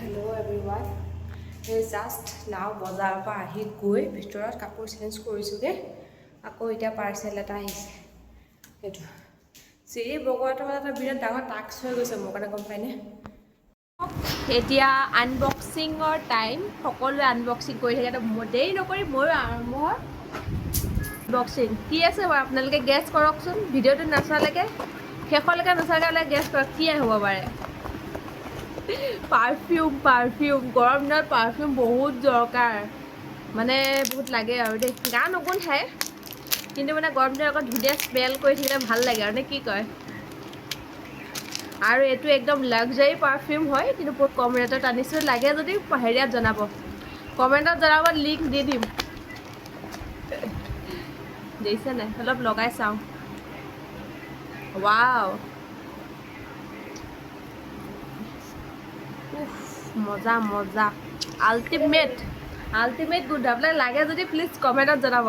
hello' everyone এই just নাও বজাৰৰ পৰা আহি গৈ ভিতৰত কাপোৰ চেঞ্জ কৰিছোঁগৈ আকৌ এতিয়া পাৰ্চেল এটা আহিছে সেইটো চিৰি বগোৱাটো মানে এটা বিৰাট ডাঙৰ টাস্ক হৈ গৈছে মোৰ কাৰণে গম পায়নে এতিয়া আনবক্সিঙৰ টাইম সকলোৱে আনবক্সিং কৰি থাকে দেৰি নকৰি ময়ো আৰম্ভ বক্সিং কি আছে বাৰু আপোনালোকে গেছ কৰকচোন ভিডিঅ'টো নাচালৈকে শেষলৈকে নোচোৱাকৈ গেছ কৰক কি হ'ব পাৰে পাৰফিউম গৰম দিনত পাৰফিউম বহুত দৰকাৰ মানে বহুত লাগে আৰু দেই গা নগোন্ধাই কিন্তু মানে গৰম দিনত আকৌ ধুনীয়া স্মেল কৰি থাকিলে ভাল লাগে আৰু নে কি কয় আৰু এইটো একদম লাক্সাৰী পাৰফিউম হয় কিন্তু বহুত কম ৰেটত আনিছোঁ লাগে যদি হেৰিয়াত জনাব কমেণ্টত জনাব লিংক দি দিম দিছে নাই অলপ লগাই চাওঁ ৱাও মজা মজা আল্টিমেট গোন্ধ আপোনাক লাগে যদি প্লিজ কমেণ্টত জনাব